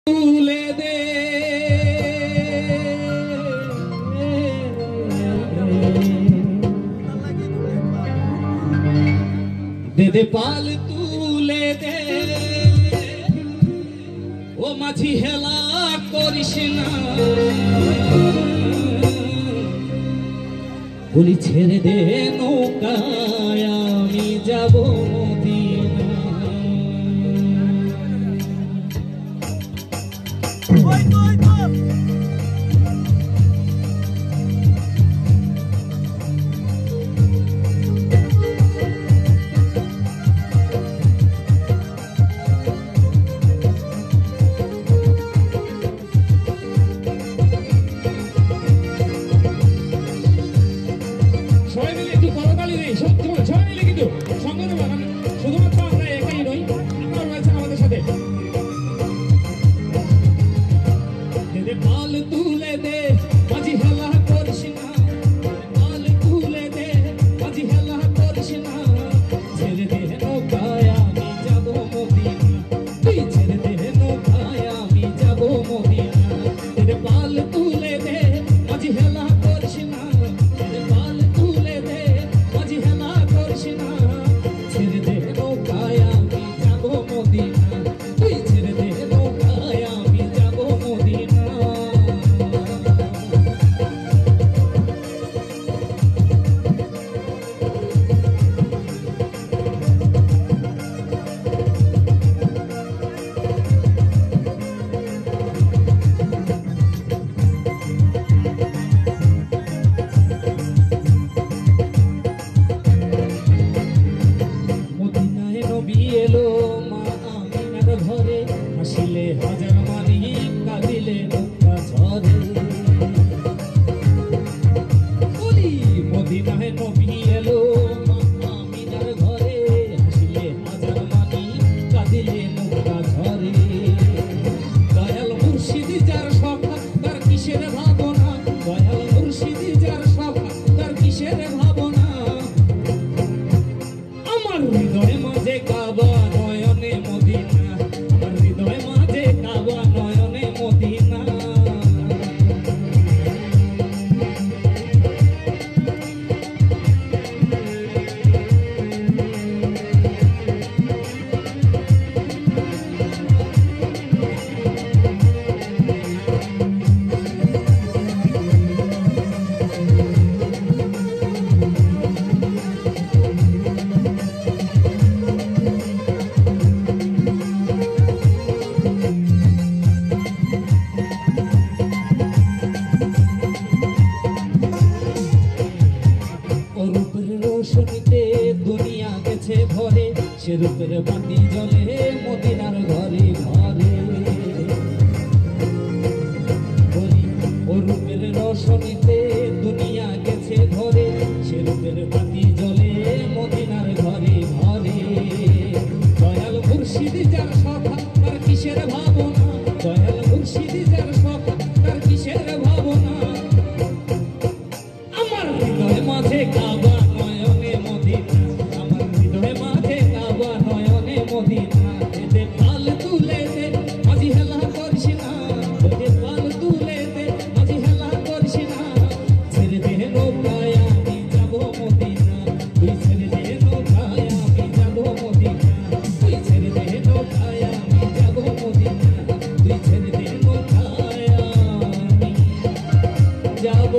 তুলে দে দে দে পাল তুলে দে ও মাঝি হেলা করিস না বলি ছেড়ে দে নৌকায় আমি যাব মদিনা রূপের বাতি জ্বলে মদিনার ঘরে ঘরে ও রূপের রোশনীতে দুনিয়া গেছে ঘরে সে রূপের বাতি জ্বলে মদিনার ঘরে ঘরে দয়াল মুর্শিদ যার সখা তার কিসের ভাবনা দয়াল মুর্শিদ যার সখা তার কিসের ভাবনা আমার হৃদয় মাঝে কাবা নয়নে মদিনা আমার হৃদয় মাঝে কাবা নয়নে মদিনা দে পাল তুলে দে মাঝি হেলা করিস না দে পাল তুলে দে মাঝি হেলা করিস না ছেড়ে দে নৌকায় আমি যাব মদিনা তুই ছেড়ে দে নৌকায় আমি যাব মদিনা তুই ছেড়ে দে নৌকায় আমি যাব মদিনা তুই ছেড়ে দে নৌকায় আমি যাব